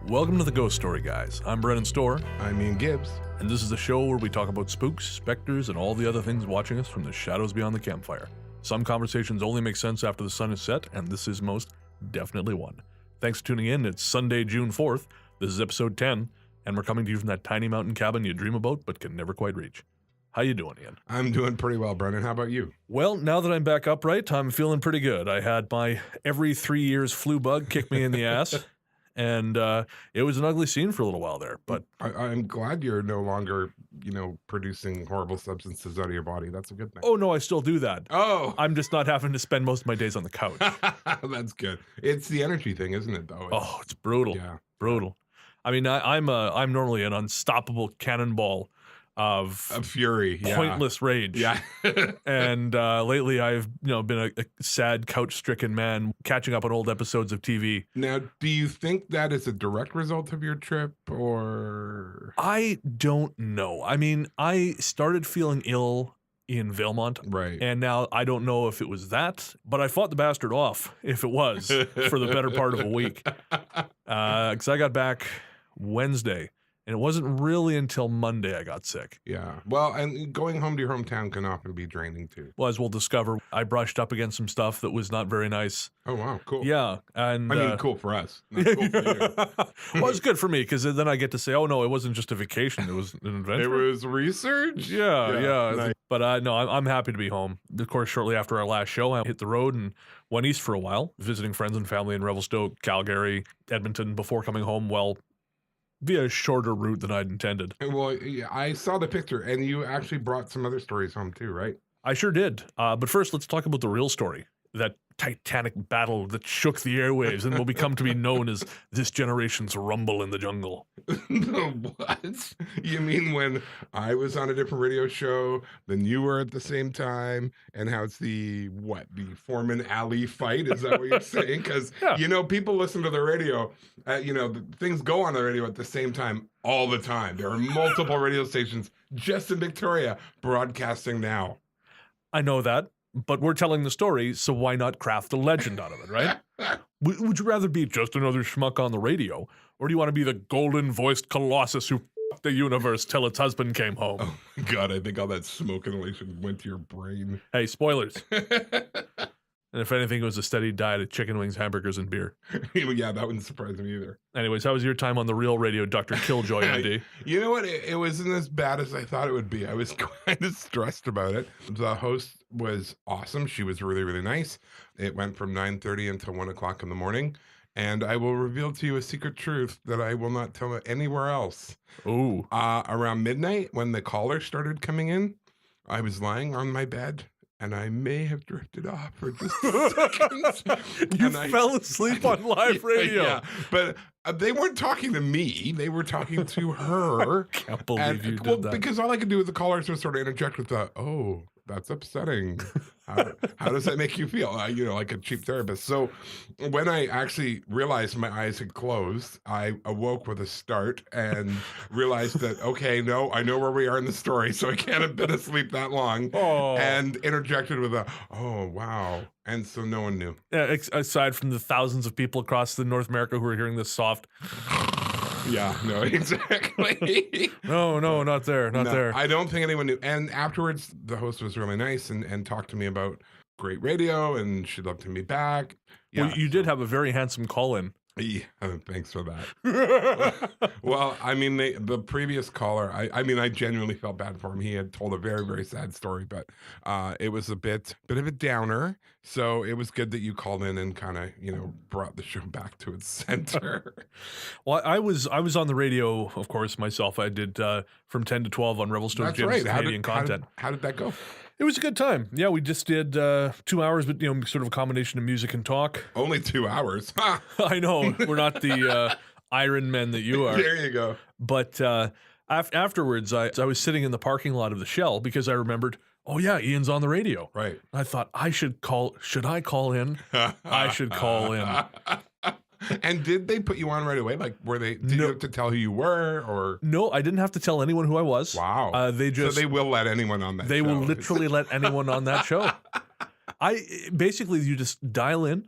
Welcome to the Ghost Story Guys. I'm Brennan Storr. I'm Ian Gibbs. And this is the show where we talk about spooks, specters, and all the other things watching us from the shadows beyond the campfire. Some conversations only make sense after the sun is set, and this is most definitely one. Thanks for tuning in. It's Sunday, June 4th. This is episode 10, and we're coming to you from that tiny mountain cabin you dream about but can never quite reach. How you doing, Ian? I'm doing pretty well, Brennan. How about you? Well, now that I'm back upright, I'm feeling pretty good. I had my every 3 years flu bug kick me in the ass. And it was an ugly scene for a little while there, but I'm glad you're no longer, producing horrible substances out of your body. That's a good thing. Oh no, I still do that. Oh, I'm just not having to spend most of my days on the couch. That's good. It's the energy thing, isn't it? Though. It's brutal. Yeah, brutal. I mean, I'm normally an unstoppable cannonball of fury, pointless rage. Yeah. And lately, I've been a sad couch-stricken man catching up on old episodes of TV. Now, do you think that is a direct result of your trip, or? I don't know. I mean, I started feeling ill in Valemount. Right. And now I don't know if it was that, but I fought the bastard off if it was for the better part of a week. Because I got back Wednesday. And it wasn't really until Monday I got sick. Yeah. Well, and going home to your hometown can often be draining too. Well, as we'll discover, I brushed up against some stuff that was not very nice. Oh, wow. Cool. Yeah. And I mean, cool for us. Not cool for you. Well, it's good for me because then I get to say, oh, no, it wasn't just a vacation. It was an adventure. It was research? Yeah. Nice. But no, I'm happy to be home. Of course, shortly after our last show, I hit the road and went east for a while, visiting friends and family in Revelstoke, Calgary, Edmonton before coming home. Well, via a shorter route than I'd intended. Well, yeah, I saw the picture, and you actually brought some other stories home too, right? I sure did. But first, let's talk about the real story. That titanic battle that shook the airwaves and will become to be known as this generation's Rumble in the Jungle. What? You mean when I was on a different radio show, then you were at the same time, and how it's the Foreman Alley fight? Is that what you're saying? Because, people listen to the radio, things go on the radio at the same time all the time. There are multiple radio stations just in Victoria broadcasting now. I know that. But we're telling the story, so why not craft a legend out of it, right? Would you rather be just another schmuck on the radio, or do you want to be the golden-voiced colossus who f***ed the universe till its husband came home? Oh, my God, I think all that smoke inhalation went to your brain. Hey, spoilers. And if anything, it was a steady diet of chicken wings, hamburgers, and beer. Yeah, that wouldn't surprise me either. Anyways, how was your time on the real radio, Dr. Killjoy, MD? You know what? It wasn't as bad as I thought it would be. I was kind of stressed about it. The host was awesome. She was really, really nice. It went from 9:30 until 1 o'clock in the morning. And I will reveal to you a secret truth that I will not tell anywhere else. Ooh. Around midnight, when the callers started coming in, I was lying on my bed. And I may have drifted off for just seconds. You fell asleep on live radio. Yeah, but they weren't talking to me. They were talking to her. Can't believe you did that. Because all I could do with the callers was sort of interject with oh, that's upsetting. How does that make you feel? Like a cheap therapist. So when I actually realized my eyes had closed, I awoke with a start and realized that, okay, no, I know where we are in the story, so I can't have been asleep that long. Oh. And interjected with oh, wow. And so no one knew. Yeah, aside from the thousands of people across the North America who are hearing this soft. Yeah, no, exactly. No, not there, not there. I don't think anyone knew. And afterwards, the host was really nice and talked to me about great radio, and she'd love to meet back. Yeah, well, you did have a very handsome call-in. Yeah, thanks for that. Well, I mean, the previous caller, I genuinely felt bad for him. He had told a very, very sad story, but it was a bit of a downer. So it was good that you called in and kind of, brought the show back to its center. Well, I was on the radio, of course, myself. I did from 10 to 12 on Revelstoke Jim's Canadian content. How did that go? It was a good time. Yeah, we just did 2 hours, but sort of a combination of music and talk. Only 2 hours. I know we're not the Iron Men that you are. There you go. But afterwards, I was sitting in the parking lot of the Shell because I remembered, oh yeah, Ian's on the radio. Right. I thought I should call. Should I call in? I should call in. And did they put you on right away? Like, did you have to tell who you were, or? No, I didn't have to tell anyone who I was. Wow. So they will let anyone on that show. They will literally let anyone on that show. Basically, you just dial in,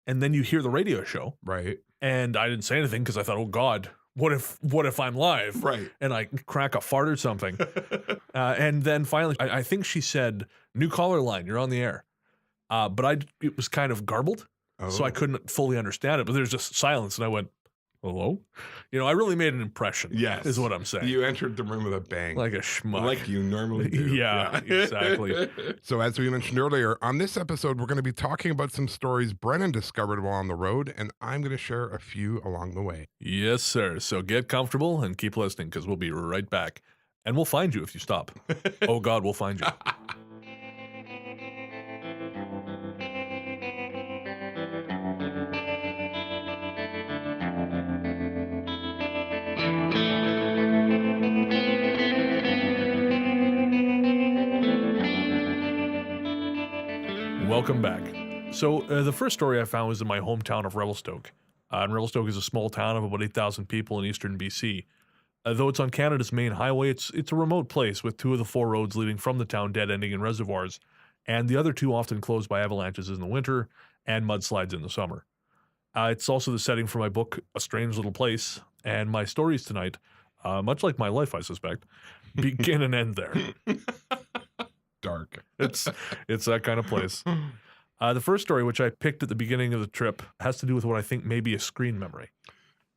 and then you hear the radio show. Right. And I didn't say anything because I thought, oh God, what if I'm live? Right. And I crack a fart or something. And then finally, I think she said, new caller line, you're on the air. But it was kind of garbled, so I couldn't fully understand it. But there's just silence, and I went, hello? I really made an impression. Yes. Is what I'm saying. You entered the room with a bang. Like a schmuck. Like you normally do. Yeah, exactly. So as we mentioned earlier, on this episode, we're going to be talking about some stories Brennan discovered while on the road, and I'm going to share a few along the way. Yes, sir. So get comfortable and keep listening, because we'll be right back. And we'll find you if you stop. Oh, God, we'll find you. Welcome back. So the first story I found was in my hometown of Revelstoke. And Revelstoke is a small town of about 8,000 people in eastern BC. Though it's on Canada's main highway, it's a remote place with 2 of the 4 roads leading from the town dead-ending in reservoirs, and the other 2 often closed by avalanches in the winter and mudslides in the summer. It's also the setting for my book, A Strange Little Place, and my stories tonight, much like my life, I suspect, begin and end there. Dark. It's that kind of place. The first story, which I picked at the beginning of the trip, has to do with what I think may be a screen memory.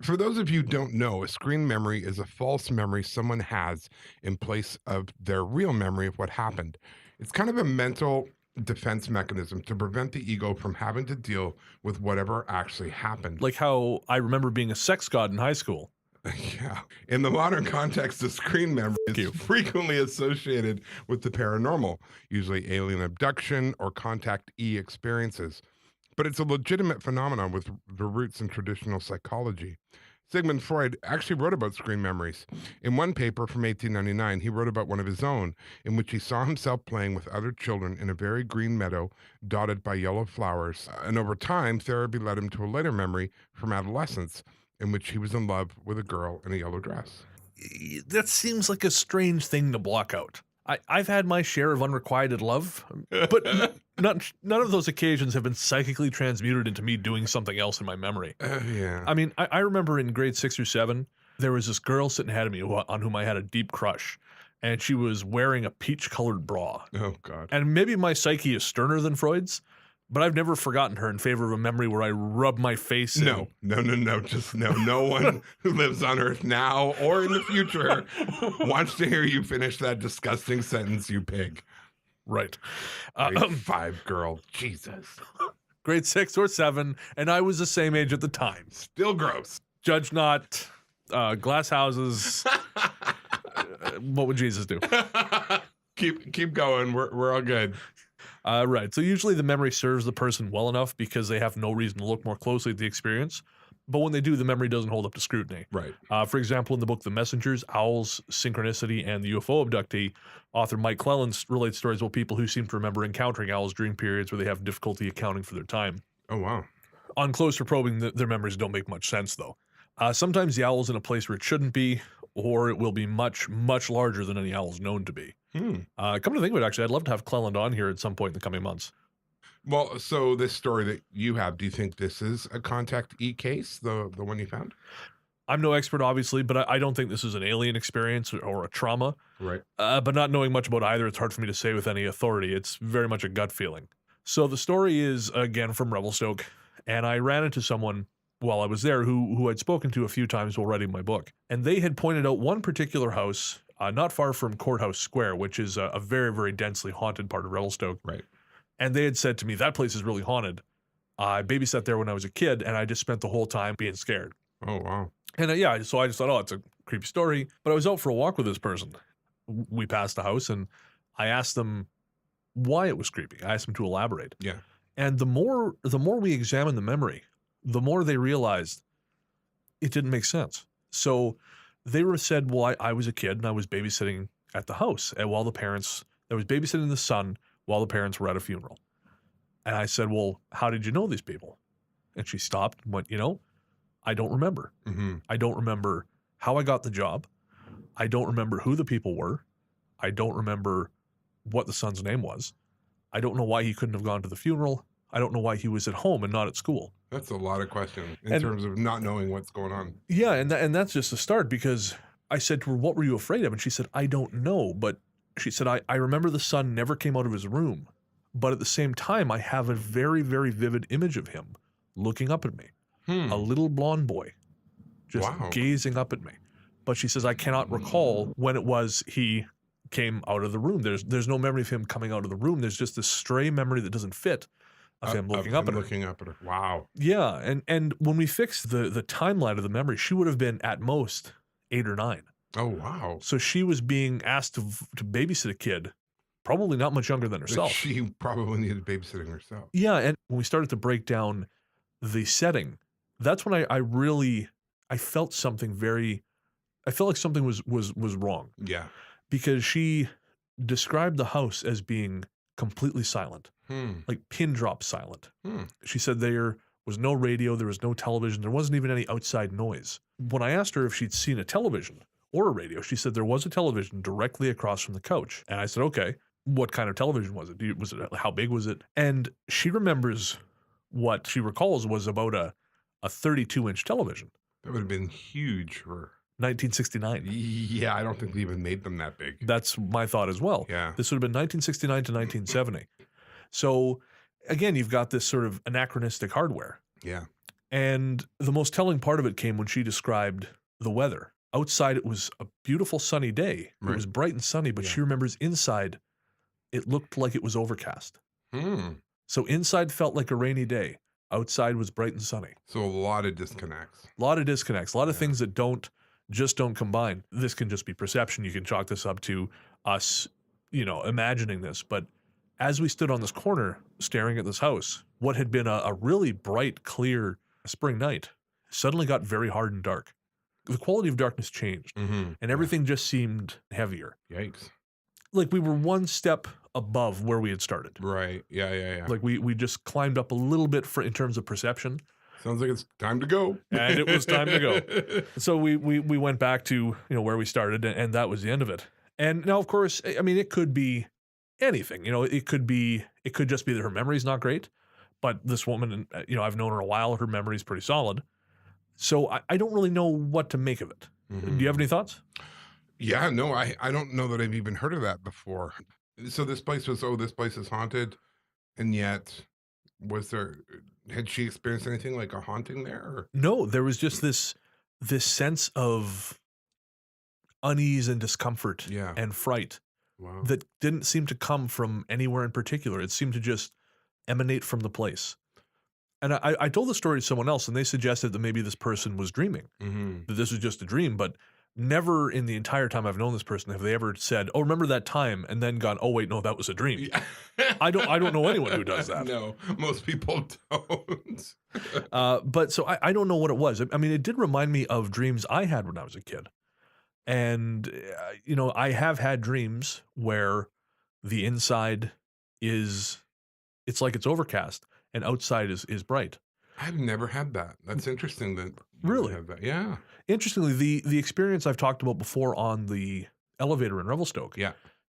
For those of you who don't know, a screen memory is a false memory someone has in place of their real memory of what happened. It's kind of a mental defense mechanism to prevent the ego from having to deal with whatever actually happened. Like how I remember being a sex god in high school. Yeah. In the modern context, the screen memory is frequently associated with the paranormal, usually alien abduction or contact E experiences. But it's a legitimate phenomenon with the roots in traditional psychology. Sigmund Freud actually wrote about screen memories. In one paper from 1899, he wrote about one of his own, in which he saw himself playing with other children in a very green meadow dotted by yellow flowers. And over time, therapy led him to a later memory from adolescence, in which he was in love with a girl in a yellow dress. That seems like a strange thing to block out. I've had my share of unrequited love, but none of those occasions have been psychically transmuted into me doing something else in my memory. Yeah. I mean, I remember in grade 6 or 7, there was this girl sitting ahead of me on whom I had a deep crush, and she was wearing a peach-colored bra. Oh, God. And maybe my psyche is sterner than Freud's, but I've never forgotten her in favor of a memory where I rub my face in. No. Just no. No one who lives on Earth now or in the future wants to hear you finish that disgusting sentence, you pig. Right. Grade 5 girl. Jesus. Grade 6 or 7, and I was the same age at the time. Still gross. Judge not. Glass houses. What would Jesus do? Keep going. We're all good. Right. So usually the memory serves the person well enough because they have no reason to look more closely at the experience. But when they do, the memory doesn't hold up to scrutiny. Right. For example, in the book The Messengers, Owls, Synchronicity, and the UFO Abductee, author Mike Clelland relates stories about people who seem to remember encountering owls during periods where they have difficulty accounting for their time. Oh, wow. On closer probing, their memories don't make much sense, though. Sometimes the owl's in a place where it shouldn't be, or it will be much, much larger than any owl's known to be. Come to think of it, actually, I'd love to have Clelland on here at some point in the coming months. Well, so this story that you have, do you think this is a contact E case, the one you found? I'm no expert, obviously, but I don't think this is an alien experience or a trauma. Right. But not knowing much about either, it's hard for me to say with any authority. It's very much a gut feeling. So the story is, again, from Revelstoke, and I ran into someone while I was there who I'd spoken to a few times while writing my book. And they had pointed out one particular house not far from Courthouse Square, which is a very, very densely haunted part of Revelstoke. Right. And they had said to me, that place is really haunted. I babysat there when I was a kid, and I just spent the whole time being scared. Oh, wow. And yeah, so I just thought, oh, it's a creepy story. But I was out for a walk with this person. We passed the house, and I asked them why it was creepy. I asked them to elaborate. Yeah. And the more we examined the memory, the more they realized it didn't make sense. So they said, well, I was a kid, and I was babysitting at the house. And I was babysitting the son while the parents were at a funeral. And I said, well, how did you know these people? And she stopped and went, I don't remember. Mm-hmm. I don't remember how I got the job. I don't remember who the people were. I don't remember what the son's name was. I don't know why he couldn't have gone to the funeral. I don't know why he was at home and not at school. That's a lot of questions in And- terms of not knowing what's going on. Yeah, and that's just the start, because I said to her, "What were you afraid of?" And she said, "I don't know." But she said, I remember the son never came out of his room. But at the same time, I have a very, very vivid image of him looking up at me, a little blonde boy, just Wow. gazing up at me. But she says, I cannot recall when it was he came out of the room. There's no memory of him coming out of the room. There's just this stray memory that doesn't fit of him looking up at her. Looking up at her. Wow. Yeah, and when we fixed the timeline of the memory, she would have been at most 8 or 9. Oh, wow. So she was being asked to babysit a kid, probably not much younger than herself. She probably needed babysitting herself. Yeah, and when we started to break down the setting, that's when I felt something I felt like something was wrong, Yeah. because she described the house as being completely silent, like pin drop silent. She said there was no radio, there was no television, there wasn't even any outside noise. When I asked her if she'd seen a television or a radio, she said there was a television directly across from the couch. And I said, okay, what kind of television was it? How big was it? And she remembers what she recalls was about a 32-inch television. That would have been huge for 1969. Yeah, I don't think they even made them that big. That's my thought as well. Yeah. This would have been 1969 to 1970. So again, you've got this sort of anachronistic hardware. Yeah. And the most telling part of it came when she described the weather. Outside, it was a beautiful sunny day. Right. It was bright and sunny, but Yeah. she remembers inside, it looked like it was overcast. So inside felt like a rainy day. Outside was bright and sunny. So a lot of disconnects. A lot of disconnects, a lot of Yeah. things that don't combine. This can just be perception. You can chalk this up to us, imagining this. But as we stood on this corner staring at this house, what had been a really bright, clear spring night suddenly got very hard and dark. The quality of darkness changed, and everything just seemed heavier. Yikes. Like we were one step above where we had started. Right. Yeah. Like we just climbed up a little bit in terms of perception. Sounds like it's time to go. And it was time to go. So we went back to where we started, and that was the end of it. And now, of course, I mean, it could be anything. It could just be that her memory's not great. But this woman, I've known her a while. Her memory's pretty solid. So I don't really know what to make of it. Do you have any thoughts? Yeah, no, I don't know that I've even heard of that before. So this place is haunted, and yet had she experienced anything like a haunting there? Or? No, there was just this sense of unease and discomfort Yeah. and fright Wow. that didn't seem to come from anywhere in particular. It seemed to just emanate from the place. And I told the story to someone else, and they suggested that maybe this person was dreaming, that this was just a dream, but never in the entire time I've known this person have they ever said, "Oh, remember that time?" and then gone, "Oh, wait, no, that was a dream." Yeah. I don't know anyone who does that. No, most people don't. But so I don't know what it was. I mean, it did remind me of dreams I had when I was a kid. And, I have had dreams where the inside it's like it's overcast and outside is bright. I've never had that. That's interesting that you Really? have that. Yeah. Interestingly, the experience I've talked about before on the elevator in Revelstoke, Yeah.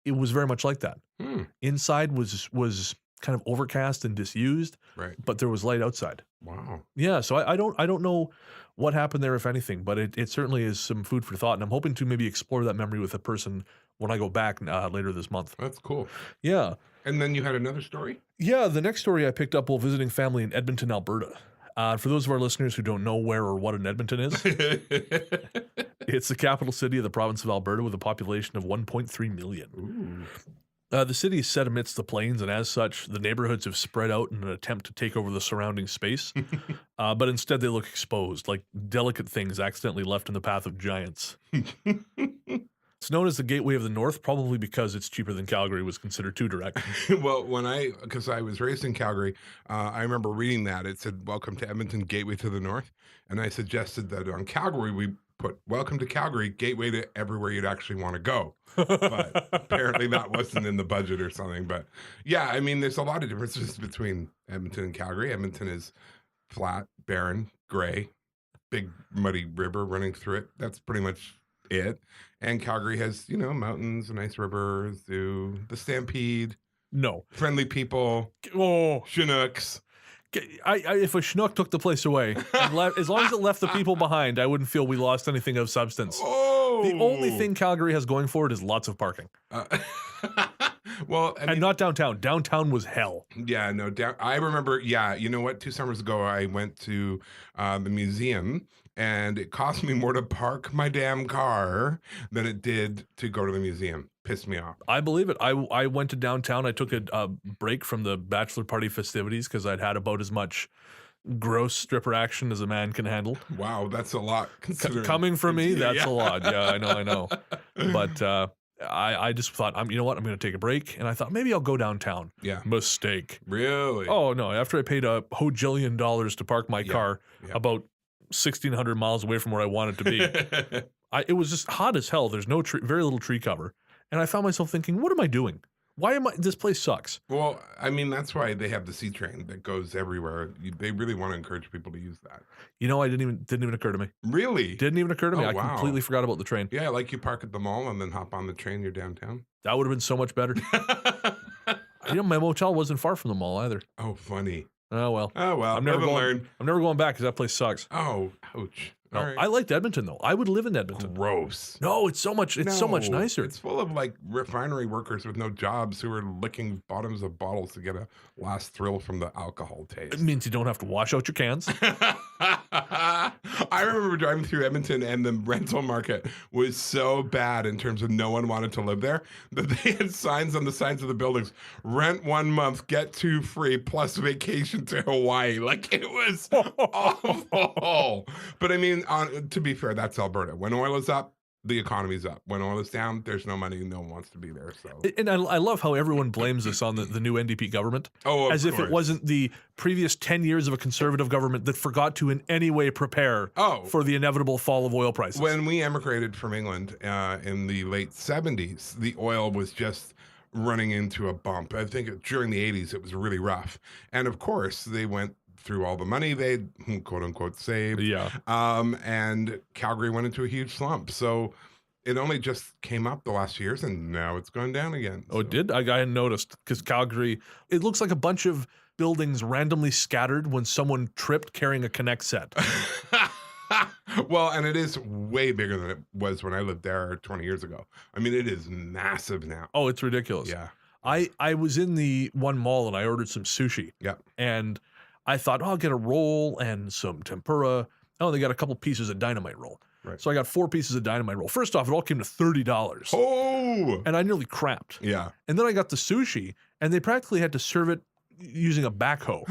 it was very much like that. Hmm. Inside was kind of overcast and disused, Right. but there was light outside. Wow. Yeah, so I don't know what happened there, if anything, but it certainly is some food for thought, and I'm hoping to maybe explore that memory with a person when I go back later this month. That's cool. Yeah. And then you had another story? Yeah, the next story I picked up while visiting family in Edmonton, Alberta. For those of our listeners who don't know where or what an Edmonton is, it's the capital city of the province of Alberta with a population of 1.3 million. Ooh. The city is set amidst the plains, and as such, the neighborhoods have spread out in an attempt to take over the surrounding space. But instead, they look exposed, like delicate things accidentally left in the path of giants. It's known as the Gateway of the North, probably because it's cheaper than Calgary was considered too direct. Well, because I was raised in Calgary, I remember reading that. It said, "Welcome to Edmonton, Gateway to the North." And I suggested that on Calgary, we put "Welcome to Calgary, Gateway to everywhere you'd actually want to go." But apparently that wasn't in the budget or something. But yeah, I mean, there's a lot of differences between Edmonton and Calgary. Edmonton is flat, barren, gray, big muddy river running through it. That's pretty much it. And Calgary has, mountains, a nice river, zoo, the Stampede, No. Friendly people, Oh, Chinooks. if a schnook took the place away, and as long as it left the people behind, I wouldn't feel we lost anything of substance. Oh, The only thing Calgary has going for it is lots of parking. Uh, well, I mean, And not downtown. Downtown was hell. yeah, no doubt. I remember, yeah, you know what? 2 summers ago, I went to the museum, and it cost me more to park my damn car than it did to go to the museum. Pissed me off. I believe it. I went to downtown. I took a break from the bachelor party festivities because I'd had about as much gross stripper action as a man can handle. Wow, that's a lot. Considering Coming from me, that's yeah. a lot. Yeah, I know. But I just thought, you know what? I'm going to take a break. And I thought maybe I'll go downtown. Yeah. Mistake. Really? Oh, no. After I paid a hojillion dollars to park my car about 1,600 miles away from where I wanted to be, it was just hot as hell. There's no very little tree cover. And I found myself thinking, what am I doing? Why am I? This place sucks. Well, I mean, that's why they have the C train that goes everywhere. They really want to encourage people to use that. You know, didn't even occur to me. Really? Didn't even occur to me. Oh, I wow. completely forgot about the train. Yeah, like you park at the mall and then hop on the train. You're downtown. That would have been so much better. You know, my motel wasn't far from the mall either. Oh, funny. Oh well. Oh well. I'm never learn. going back because that place sucks. Oh, ouch. No, All right. I liked Edmonton though. I would live in Edmonton. Gross. No, it's so much. It's so much No, nicer. It's full of like refinery workers with no jobs who are licking bottoms of bottles to get a last thrill from the alcohol taste. It means you don't have to wash out your cans. I remember driving through Edmonton and the rental market was so bad in terms of no one wanted to live there that they had signs on the sides of the buildings, rent 1 month, get 2 free, plus vacation to Hawaii. Like it was awful. But I mean, to be fair, that's Alberta. When oil is up, the economy's up. When oil is down, there's no money. No one wants to be there. So, And I love how everyone blames this on the new NDP government. Oh, as if it wasn't the previous 10 years of a conservative government that forgot to in any way prepare for the inevitable fall of oil prices. When we emigrated from England in the late 70s, the oil was just running into a bump. I think during the 80s, it was really rough. And of course, they went through all the money they'd quote unquote saved. Yeah. And Calgary went into a huge slump. So it only just came up the last few years and now it's going down again. Oh, it did? I hadn't noticed because Calgary, it looks like a bunch of buildings randomly scattered when someone tripped carrying a Connect set. Well, and it is way bigger than it was when I lived there 20 years ago. I mean, it is massive now. Oh, it's ridiculous. Yeah. I was in the one mall and I ordered some sushi. Yeah. And I thought, I'll get a roll and some tempura. Oh, they got a couple pieces of dynamite roll. Right. So I got 4 pieces of dynamite roll. First off, it all came to $30. Oh! And I nearly crapped. Yeah. And then I got the sushi, and they practically had to serve it using a backhoe.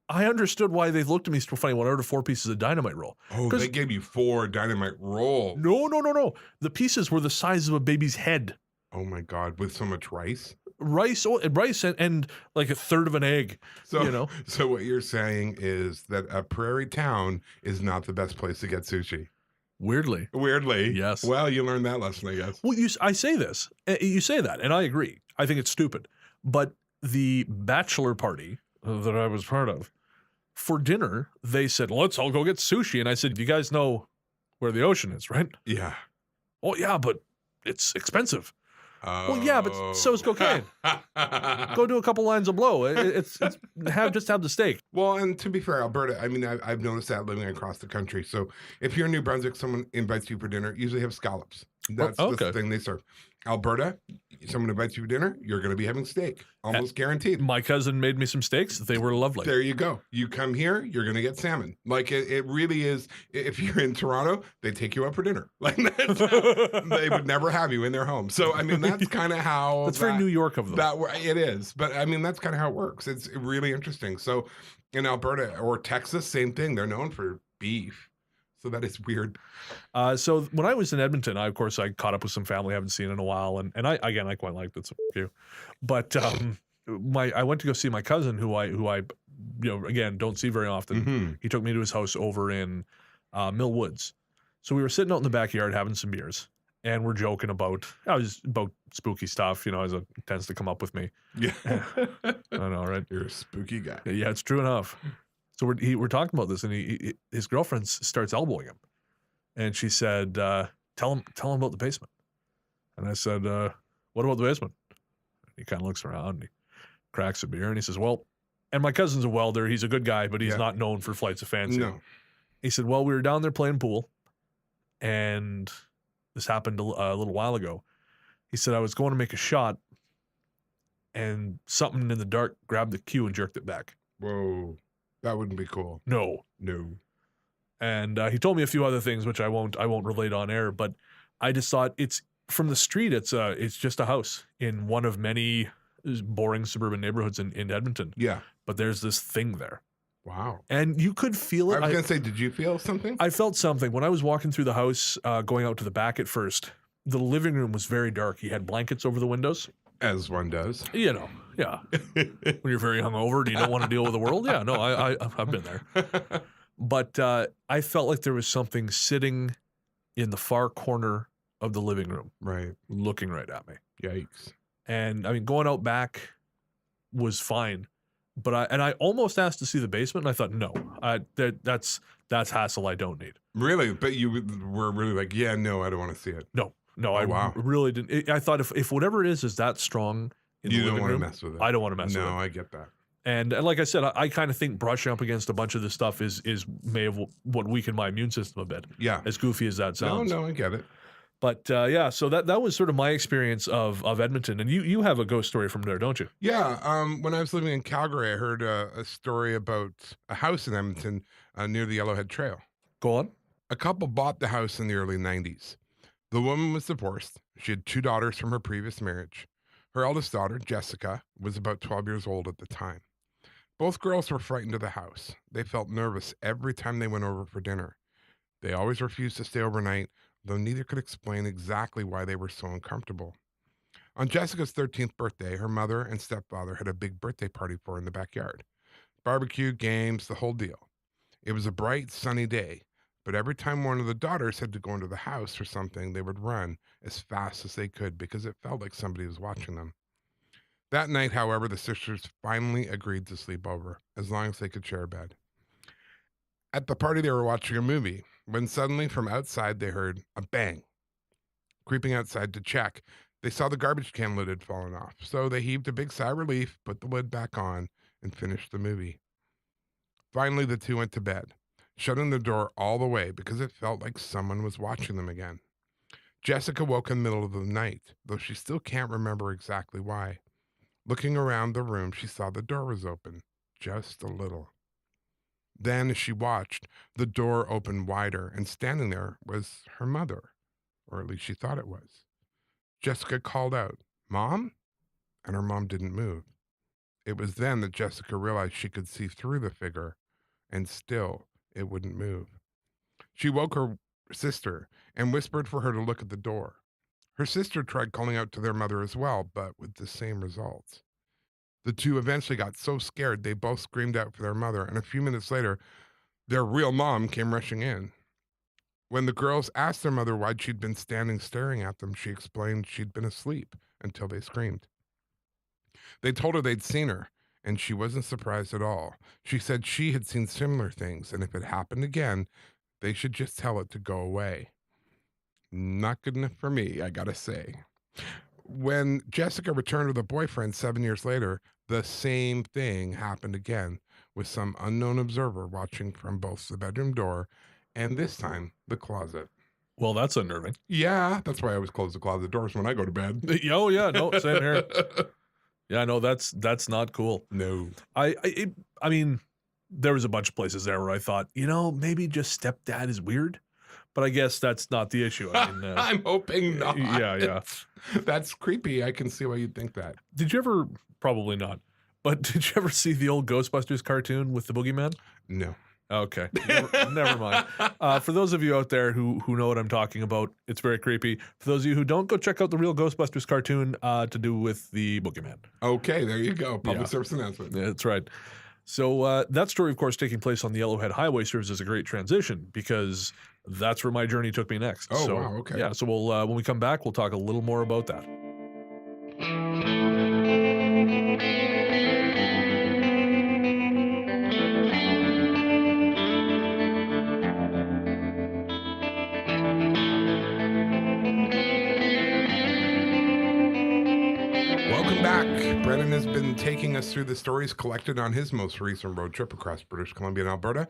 I understood why they looked at me so funny when I ordered 4 pieces of dynamite roll. Oh, they gave you 4 dynamite rolls. No. The pieces were the size of a baby's head. Oh my God, with so much rice? Rice and like a third of an egg. So, you know? So what you're saying is that a prairie town is not the best place to get sushi. Weirdly. Yes. Well, you learned that lesson, I guess. Well, I say this. You say that, and I agree. I think it's stupid. But the bachelor party that I was part of, for dinner, they said, let's all go get sushi. And I said, you guys know where the ocean is, right? Yeah. Oh, yeah, but it's expensive. Well, yeah, but so is cocaine. Go do a couple lines of blow. Just have the steak. Well, and to be fair, Alberta, I mean, I've noticed that living across the country. So if you're in New Brunswick, someone invites you for dinner, usually have scallops. That's the thing they serve. Alberta, someone invites you for dinner, you're going to be having steak. Almost guaranteed. My cousin made me some steaks. They were lovely. There you go. You come here, you're going to get salmon. Like it really is. If you're in Toronto, they take you out for dinner. Like they would never have you in their home. So, I mean, that's kind of how. That's very New York of them. It is. But I mean, that's kind of how it works. It's really interesting. So in Alberta or Texas, same thing. They're known for beef. So that is weird. So when I was in Edmonton, I caught up with some family I haven't seen in a while, and I quite liked it. So you, but I went to go see my cousin, who I again don't see very often. Mm-hmm. He took me to his house over in Mill Woods. So we were sitting out in the backyard having some beers, and we're joking about spooky stuff, as it tends to come up with me. Yeah, I know, right? You're a spooky guy. Yeah, it's true enough. So we're talking about this, and his girlfriend starts elbowing him, and she said, "Tell him about the basement." And I said, "What about the basement?" He kind of looks around and he cracks a beer and he says, well, and my cousin's a welder. He's a good guy, but he's not known for flights of fancy. No. He said, well, we were down there playing pool and this happened a little while ago. He said, I was going to make a shot and something in the dark grabbed the cue and jerked it back. Whoa. That wouldn't be cool. No. And he told me a few other things, which I won't relate on air, but I just thought it's from the street. It's just a house in one of many boring suburban neighborhoods in Edmonton. Yeah. But there's this thing there. Wow. And you could feel it. I was going to say, did you feel something? I felt something. When I was walking through the house, going out to the back at first, the living room was very dark. He had blankets over the windows. As one does. You know, yeah. When you're very hungover and you don't want to deal with the world. Yeah, no, I've been there. But I felt like there was something sitting in the far corner of the living room. Right. Looking right at me. Yikes. And I mean, going out back was fine. But I almost asked to see the basement, and I thought, no, that's hassle I don't need. Really? But you were really like, yeah, no, I don't want to see it. No, I really didn't. I thought if whatever it is that strong in you the living room, don't want to mess with it. I don't want to mess with it. No, I get that. And like I said, I kind of think brushing up against a bunch of this stuff may have what weakened my immune system a bit. Yeah. As goofy as that sounds. No, I get it. But yeah, so that was sort of my experience of Edmonton. And you have a ghost story from there, don't you? Yeah. When I was living in Calgary, I heard a story about a house in Edmonton near the Yellowhead Trail. Go on. A couple bought the house in the early 90s. The woman was divorced. She had 2 daughters from her previous marriage. Her eldest daughter, Jessica, was about 12 years old at the time. Both girls were frightened of the house. They felt nervous every time they went over for dinner. They always refused to stay overnight, though neither could explain exactly why they were so uncomfortable. On Jessica's 13th birthday, her mother and stepfather had a big birthday party for her in the backyard. Barbecue, games, the whole deal. It was a bright, sunny day, but every time one of the daughters had to go into the house for something, they would run as fast as they could because it felt like somebody was watching them. That night, however, the sisters finally agreed to sleep over, as long as they could share a bed. At the party, they were watching a movie, when suddenly from outside they heard a bang. Creeping outside to check, they saw the garbage can lid had fallen off, so they heaved a big sigh of relief, put the lid back on, and finished the movie. Finally, the two went to bed, shutting the door all the way because it felt like someone was watching them again. Jessica woke in the middle of the night, though she still can't remember exactly why. Looking around the room, she saw the door was open, just a little. Then, as she watched, the door opened wider, and standing there was her mother, or at least she thought it was. Jessica called out, "Mom?" And her mom didn't move. It was then that Jessica realized she could see through the figure, and still it wouldn't move. She woke her sister and whispered for her to look at the door. Her sister tried calling out to their mother as well, but with the same results. The two eventually got so scared they both screamed out for their mother, and a few minutes later, their real mom came rushing in. When the girls asked their mother why she'd been standing staring at them, she explained she'd been asleep until they screamed. They told her they'd seen her, and she wasn't surprised at all. She said she had seen similar things, and if it happened again, they should just tell it to go away. Not good enough for me, I gotta say. When Jessica returned with a boyfriend 7 years later, the same thing happened again, with some unknown observer watching from both the bedroom door and this time the closet. Well, that's unnerving. Yeah, that's why I always close the closet doors when I go to bed. Oh yeah, no, same here. Yeah, no, that's not cool. No. I mean, there was a bunch of places there where I thought, maybe just stepdad is weird. But I guess that's not the issue. I mean, I'm hoping not. Yeah. That's creepy. I can see why you'd think that. Did you ever, probably not, but did you ever see the old Ghostbusters cartoon with the Boogeyman? No. Okay. Never mind. For those of you out there who know what I'm talking about, it's very creepy. For those of you who don't, go check out the real Ghostbusters cartoon to do with the Boogeyman. Okay, there you go. Public service announcement. Yeah, that's right. So that story, of course, taking place on the Yellowhead Highway serves as a great transition because that's where my journey took me next. Oh, so, wow, okay. Yeah, so we'll when we come back, we'll talk a little more about that. Welcome back back. Brennan has been taking us through the stories collected on his most recent road trip across British Columbia and Alberta.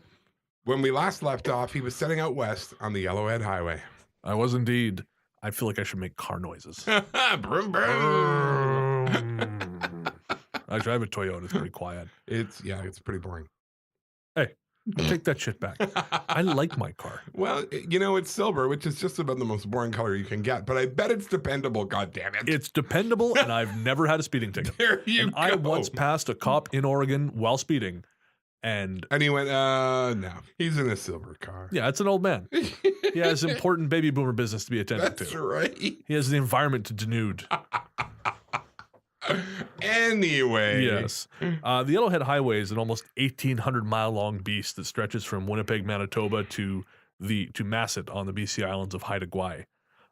When we last left off, he was setting out west on the Yellowhead Highway. I was indeed. I feel like I should make car noises. Brum, brum. Actually, I have a Toyota. It's pretty quiet. It's pretty boring. Hey, take that shit back. I like my car. Well, it's silver, which is just about the most boring color you can get, but I bet it's dependable, goddammit. It's dependable, and I've never had a speeding ticket. There you go. I once passed a cop in Oregon while speeding, and he went, no, he's in a silver car. Yeah, it's an old man. He has important baby boomer business to be attended to. That's right. He has the environment to denude. Anyway. Yes. The Yellowhead Highway is an almost 1,800-mile-long beast that stretches from Winnipeg, Manitoba to Masset on the BC islands of Haida Gwaii.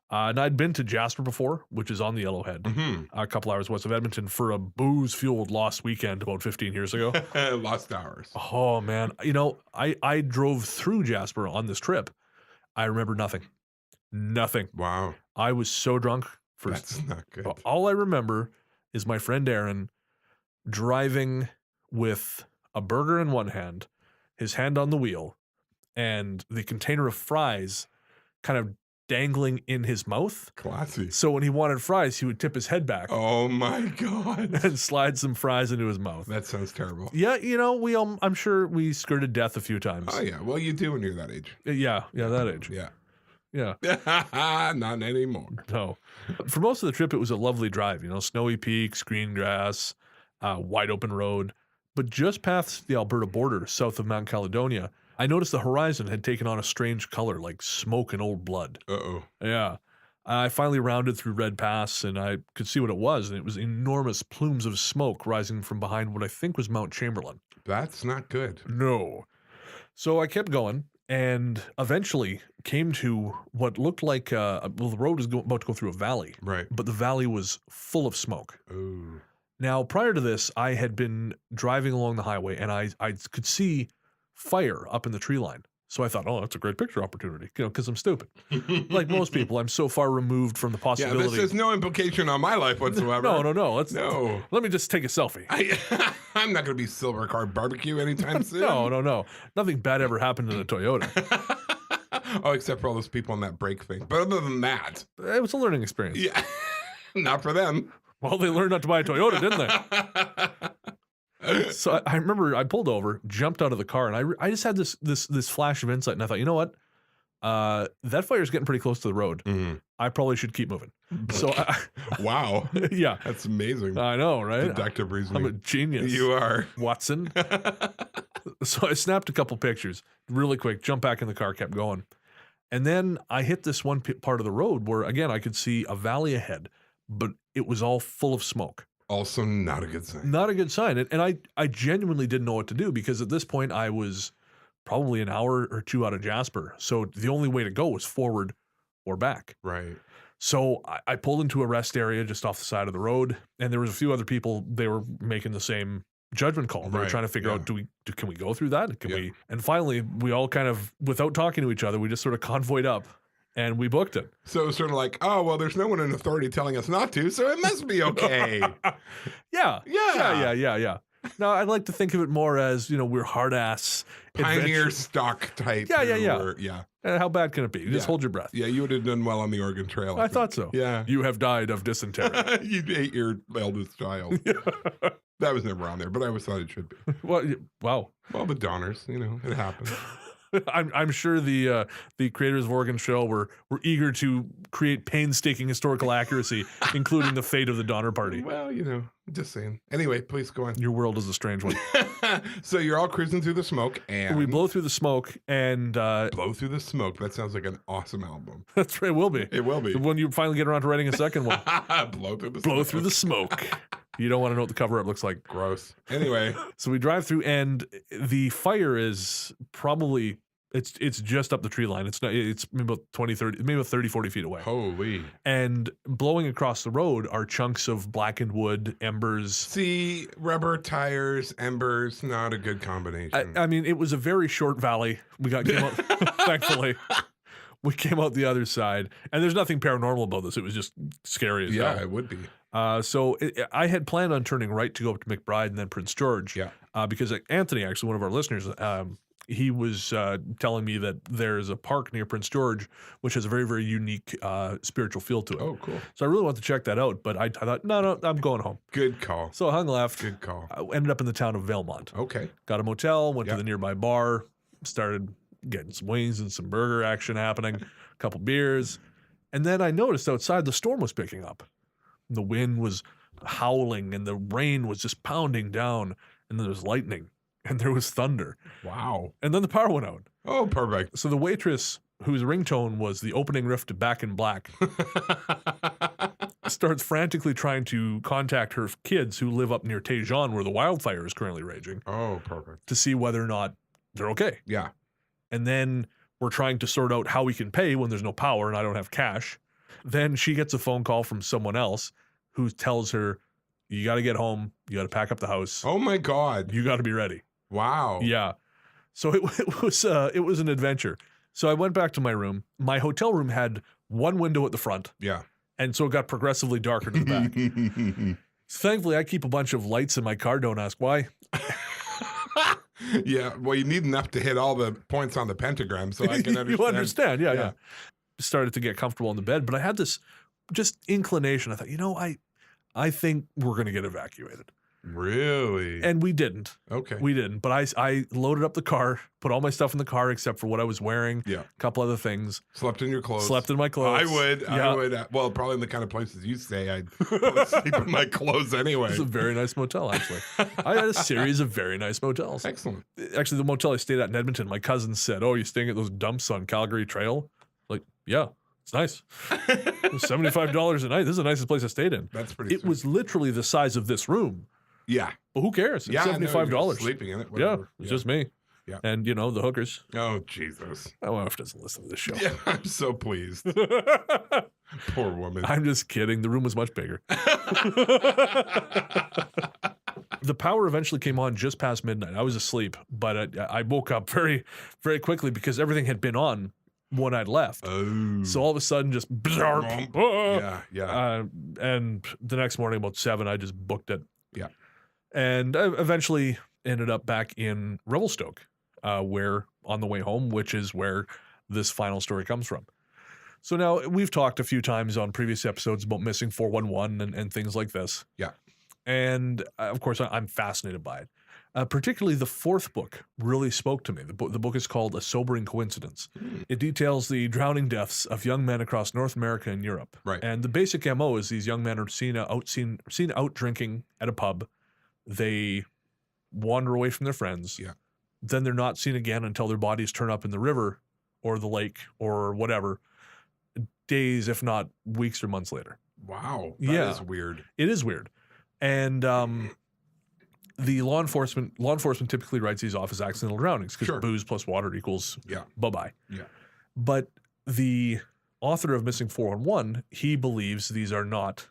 And I'd been to Jasper before, which is on the Yellowhead, a couple hours west of Edmonton for a booze-fueled lost weekend about 15 years ago. Lost hours. Oh, man. I drove through Jasper on this trip. I remember nothing. Nothing. Wow. I was so drunk. That's not good. All I remember is my friend Aaron driving with a burger in one hand, his hand on the wheel, and the container of fries kind of dangling in his mouth. Classy. So when he wanted fries, he would tip his head back. Oh my God. And slide some fries into his mouth. That sounds terrible. Yeah, I'm sure we skirted death a few times. Oh yeah, well you do when you're that age. Yeah, that age. Yeah. Yeah. Not anymore. No. For most of the trip, it was a lovely drive, snowy peaks, green grass, wide open road. But just past the Alberta border, south of Mount Caledonia, I noticed the horizon had taken on a strange color, like smoke and old blood. Uh-oh. Yeah. I finally rounded through Red Pass, and I could see what it was, and it was enormous plumes of smoke rising from behind what I think was Mount Chamberlain. That's not good. No. So I kept going, and eventually came to what looked like, the road was about to go through a valley. Right. But the valley was full of smoke. Ooh. Now, prior to this, I had been driving along the highway, and I could see fire up in the tree line. So I thought, oh, that's a great picture opportunity, because I'm stupid. Like most people, I'm so far removed from the possibility. Yeah, this has no implication on my life whatsoever. No. Let me just take a selfie. I'm not going to be silver car barbecue anytime soon. No. Nothing bad ever happened in a Toyota. Oh, except for all those people on that brake thing. But other than that. It was a learning experience. Yeah. Not for them. Well, they learned not to buy a Toyota, didn't they? So I remember I pulled over, jumped out of the car, and I just had this flash of insight, and I thought, you know what? That fire's getting pretty close to the road. Mm-hmm. I probably should keep moving. So wow. Yeah. That's amazing. I know, right? Deductive reasoning. I'm a genius. You are. Watson. So I snapped a couple pictures really quick, jumped back in the car, kept going. And then I hit this one part of the road where, again, I could see a valley ahead, but it was all full of smoke. Also not a good sign. Not a good sign. And I genuinely didn't know what to do, because at this point I was probably an hour or two out of Jasper. So the only way to go was forward or back. Right. So I pulled into a rest area just off the side of the road, and there was a few other people. They were making the same judgment call. They were trying to figure out, can we go through that? Can we? And finally, we all kind of, without talking to each other, we just sort of convoyed up. And we booked it. So it was sort of like, oh, well, there's no one in authority telling us not to, so it must be okay. Yeah. Now, I'd like to think of it more as, we're hard-ass. Pioneer stock type. Yeah. And how bad can it be? Just hold your breath. Yeah, you would have done well on the Oregon Trail. I thought so. Yeah. You have died of dysentery. You ate your eldest child. That was never on there, but I always thought it should be. Wow. Well, the Donners, it happened. I'm sure the creators of Oregon Show were eager to create painstaking historical accuracy, including the fate of the Donner Party. Well, just saying. Anyway, please go on. Your world is a strange one. So you're all cruising through the smoke, and we blow through the smoke and blow through the smoke. That sounds like an awesome album. That's right. It will be. It will be when you finally get around to writing a second one. Blow through the smoke. You don't want to know what the cover up looks like. Gross. Anyway. So we drive through, and the fire is probably, it's just up the tree line. It's maybe about 20, 30, maybe about 30, 40 feet away. Holy. And blowing across the road are chunks of blackened wood, embers. See, rubber tires, embers, not a good combination. I mean, it was a very short valley. We came up, thankfully. We came out the other side, and there's nothing paranormal about this. It was just scary as Yeah, hell. it would be. I had planned on turning right to go up to McBride and then Prince George. Yeah. Because Anthony, actually, one of our listeners, he was telling me that there's a park near Prince George which has a very, very unique spiritual feel to it. Oh, cool. So I really wanted to check that out, but I thought, no, I'm going home. Good call. So I hung left. Good call. I ended up in the town of Valemont. Okay. Got a motel, went Yep. to the nearby bar, started getting some wings and some burger action happening, a couple beers. And then I noticed outside the storm was picking up. The wind was howling and the rain was just pounding down, and there was lightning and there was thunder. Wow. And then the power went out. Oh, perfect. So the waitress, whose ringtone was the opening riff to Back in Black, starts frantically trying to contact her kids who live up near Tejon, where the wildfire is currently raging, Oh, perfect. to see whether or not they're okay. Yeah. And then we're trying to sort out how we can pay when there's no power and I don't have cash. Then she gets a phone call from someone else who tells her, you got to get home. You got to pack up the house. Oh my God. You got to be ready. Wow. Yeah. So it was an adventure. So I went back to my room. My hotel room had one window at the front, Yeah. and so it got progressively darker to the back. Thankfully, I keep a bunch of lights in my car. Don't ask why. Yeah. Well, you need enough to hit all the points on the pentagram, so I can understand. You understand. Yeah, Yeah. yeah. Started to get comfortable in the bed, but I had this just inclination. I thought, I think we're going to get evacuated. Really? And we didn't. Okay. We didn't. But I loaded up the car, put all my stuff in the car except for what I was wearing, Yeah. a couple other things. Slept in your clothes. Slept in my clothes. I would. Yeah. I would. Well, probably in the kind of places you stay, I'd fall asleep in my clothes anyway. It's a very nice motel, actually. I had a series of very nice motels. Excellent. Actually, the motel I stayed at in Edmonton, my cousin said, "Oh, you staying at those dumps on Calgary Trail?" Like, yeah, it's nice. $75 a night. This is the nicest place I stayed in. That's pretty. It was literally the size of this room. Yeah. But who cares? It's Yeah. no, you're $75. sleeping in it. Yeah, Whatever. it's just me. Yeah. And, the hookers. Oh, Jesus. My wife doesn't listen to this show. Yeah. I'm so pleased. Poor woman. I'm just kidding. The room was much bigger. The power eventually came on just past midnight. I was asleep, but I woke up very, very quickly because everything had been on when I'd left. Oh. So all of a sudden, just blarp, Yeah. Yeah. and the next morning about 7, I just booked it. Yeah. And I eventually ended up back in Revelstoke, where on the way home, which is where this final story comes from. So now we've talked a few times on previous episodes about missing 411 and things like this. Yeah. And of course, I'm fascinated by it. Particularly the fourth book really spoke to me. The book is called A Sobering Coincidence. It details the drowning deaths of young men across North America and Europe. Right. And the basic MO is these young men are seen out drinking at a pub. They wander away from their friends. Yeah. Then they're not seen again until their bodies turn up in the river or the lake or whatever, days, if not weeks or months later. Wow. That is weird. It is weird. And the law enforcement typically writes these off as accidental drownings because Sure. booze plus water equals Yeah. bye-bye. Yeah. But the author of Missing 411, he believes these are not,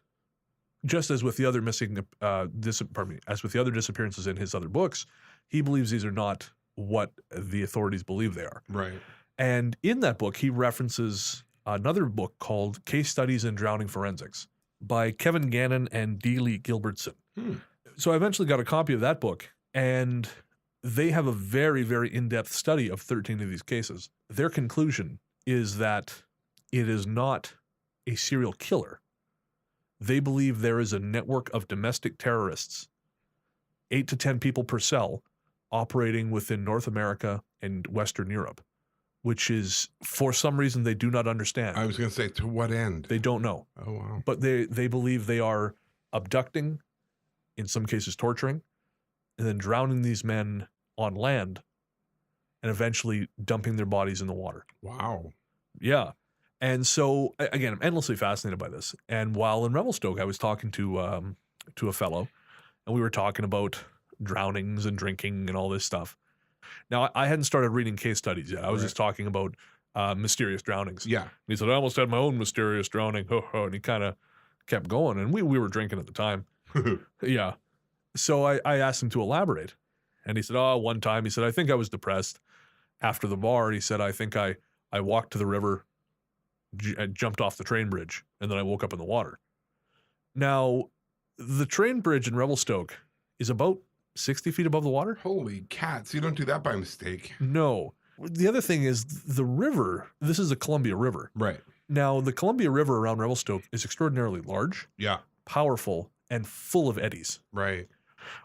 just as with the other as with the other disappearances in his other books, he believes these are not what the authorities believe they are. Right. And in that book, he references another book called Case Studies in Drowning Forensics by Kevin Gannon and D. Lee Gilbertson. So I eventually got a copy of that book, and they have a very, very in-depth study of 13 of these cases. Their conclusion is that it is not a serial killer. They believe there is a network of domestic terrorists, 8 to 10 people per cell, operating within North America and Western Europe, which is, for some reason, they do not understand. I was going to say, to what end? They don't know. Oh, wow. But they believe they are abducting, in some cases torturing, and then drowning these men on land and eventually dumping their bodies in the water. Wow. Yeah. And so, again, I'm endlessly fascinated by this. And while in Revelstoke, I was talking to a fellow, and we were talking about drownings and drinking and all this stuff. Now, I hadn't started reading case studies yet. I was just talking about mysterious drownings. Yeah. And he said, I almost had my own mysterious drowning. And he kind of kept going. And we were drinking at the time. Yeah. So I asked him to elaborate. And he said, one time, he said, I think I was depressed after the bar. He said, I think I walked to the river I jumped off the train bridge, and then I woke up in the water. Now, the train bridge in Revelstoke is about 60 feet above the water. Holy cats. You don't do that by mistake. No. The other thing is the river. This is the Columbia River. Right. Now, the Columbia River around Revelstoke is extraordinarily large, Yeah. powerful, and full of eddies. Right.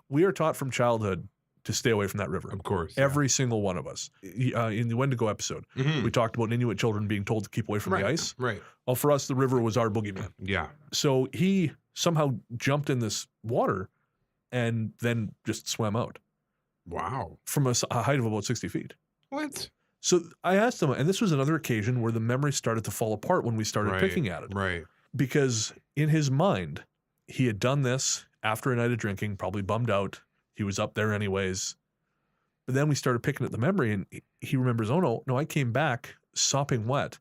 We are taught from childhood to stay away from that river. Of course. Every single one of us. In the Wendigo episode, Mhm. we talked about Inuit children being told to keep away from the ice. Right. Well, for us, the river was our boogeyman. Yeah. So he somehow jumped in this water and then just swam out Wow. from a height of about 60 feet. What? So I asked him, and this was another occasion where the memory started to fall apart when we started picking at it. Right. Because in his mind, he had done this after a night of drinking, probably bummed out. He was up there anyways. But then we started picking at the memory, and he remembers, oh, no, I came back sopping wet.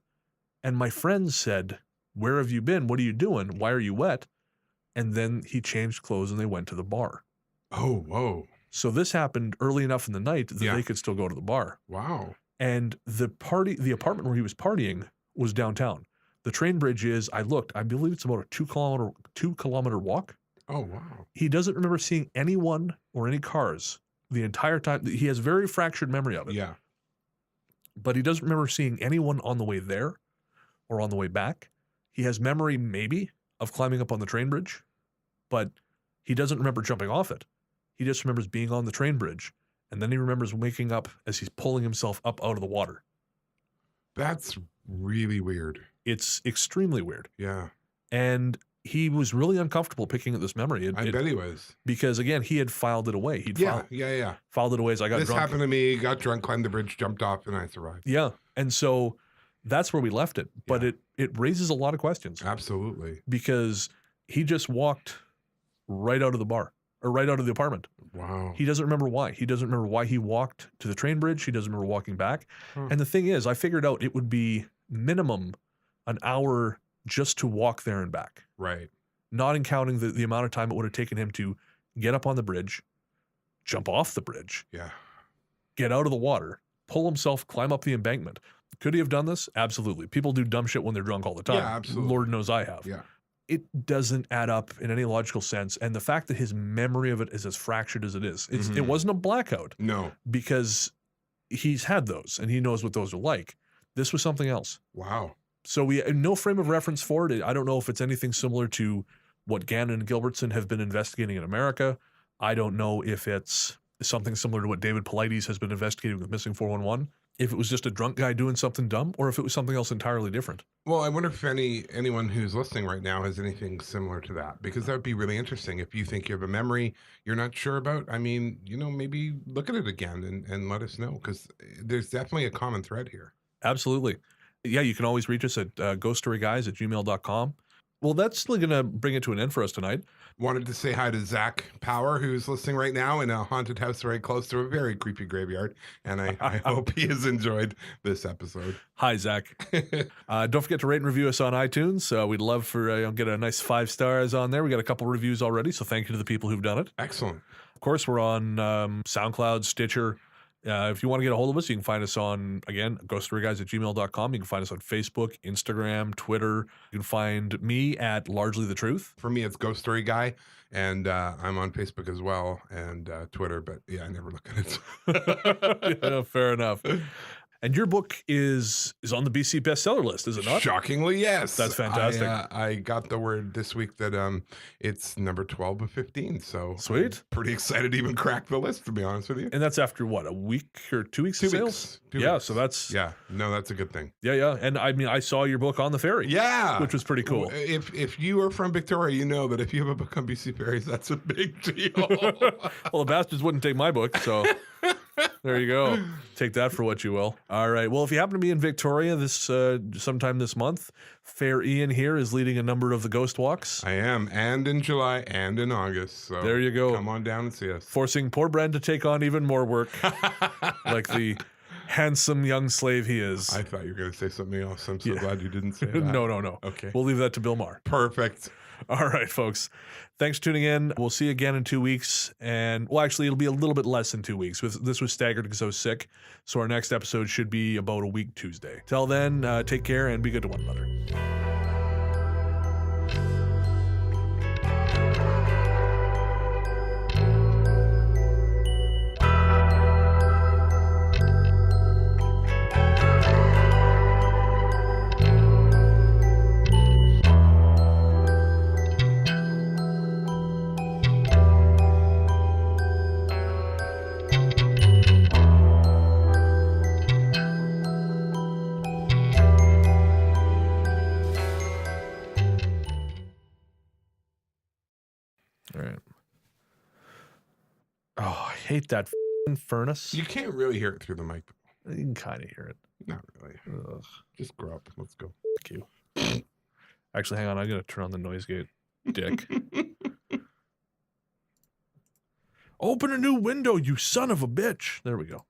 And my friend said, where have you been? What are you doing? Why are you wet? And then he changed clothes and they went to the bar. Oh, whoa. So this happened early enough in the night that they could still go to the bar. Wow. And the apartment where he was partying was downtown. The train bridge is, I believe it's about a 2-kilometer walk. Oh, wow. He doesn't remember seeing anyone or any cars the entire time. He has very fractured memory of it. Yeah. But he doesn't remember seeing anyone on the way there or on the way back. He has memory maybe of climbing up on the train bridge, but he doesn't remember jumping off it. He just remembers being on the train bridge. And then he remembers waking up as he's pulling himself up out of the water. That's really weird. It's extremely weird. Yeah. And he was really uncomfortable picking at this memory. I bet he was. Because, again, he had filed it away. Filed it away as I got this drunk. Happened to me. Got drunk, climbed the bridge, jumped off, and I survived. Yeah. And so that's where we left it. But it raises a lot of questions. Absolutely. Because he just walked right out of the bar or right out of the apartment. Wow. He doesn't remember why. He doesn't remember why he walked to the train bridge. He doesn't remember walking back. And the thing is, I figured out it would be minimum an hour just to walk there and back. Right. Not counting the amount of time it would have taken him to get up on the bridge, jump off the bridge, get out of the water, pull himself, climb up the embankment. Could he have done this? Absolutely. People do dumb shit when they're drunk all the time. Yeah, absolutely. Lord knows I have. Yeah. It doesn't add up in any logical sense. And the fact that his memory of it is as fractured as it is, it wasn't a blackout. No. Because he's had those and he knows what those are like. This was something else. Wow. So we have no frame of reference for it. I don't know if it's anything similar to what Gannon and Gilbertson have been investigating in America. I don't know if it's something similar to what David Paulides has been investigating with Missing 411. If it was just a drunk guy doing something dumb, or if it was something else entirely different. Well, I wonder if anyone who's listening right now has anything similar to that, because that would be really interesting. If you think you have a memory you're not sure about, I mean, maybe look at it again and let us know, because there's definitely a common thread here. Absolutely. Yeah, you can always reach us at ghoststoryguys@gmail.com. Well, that's really going to bring it to an end for us tonight. Wanted to say hi to Zach Power, who's listening right now in a haunted house very close to a very creepy graveyard. And I hope he has enjoyed this episode. Hi, Zach. Don't forget to rate and review us on iTunes. We'd love for get a nice 5 stars on there. We got a couple reviews already, so thank you to the people who've done it. Excellent. Of course, we're on SoundCloud, Stitcher. If you want to get a hold of us, you can find us on, again, ghoststoryguys@gmail.com. You can find us on Facebook, Instagram, Twitter. You can find me at Largely the Truth. For me, it's Ghost Story Guy, and I'm on Facebook as well and Twitter, but I never look at it. Yeah, fair enough. And your book is on the BC bestseller list, is it not? Shockingly, yes. That's fantastic. I got the word this week that it's number 12 of 15. So sweet. I'm pretty excited to even crack the list, to be honest with you. And that's after what, a week or 2 weeks of sales? 2 yeah, weeks. so that's that's a good thing. Yeah. And I mean, I saw your book on the ferry. Yeah. Which was pretty cool. If you are from Victoria, you know that if you have a book on BC Ferries, that's a big deal. Well, the bastards wouldn't take my book, so there you go. Take that for what you will. All right. Well, if you happen to be in Victoria this sometime this month, Fair Ian here is leading a number of the ghost walks. I am, and in July and in August. So there you go. Come on down and see us. Forcing poor Brennan to take on even more work, like the handsome young slave he is. I thought you were going to say something else. I'm so glad you didn't say that. No. Okay. We'll leave that to Bill Maher. Perfect. All right, folks. Thanks for tuning in. We'll see you again in 2 weeks. And, well, actually, it'll be a little bit less than 2 weeks. This was staggered because I was sick. So our next episode should be about a week Tuesday. Till then, take care and be good to one another. All right. Oh, I hate that furnace. You can't really hear it through the mic. You can kind of hear it. Not really. Ugh, Just grow up. Let's go. thank you. Actually, hang on. I'm going to turn on the noise gate. Dick. Open a new window, you son of a bitch. There we go.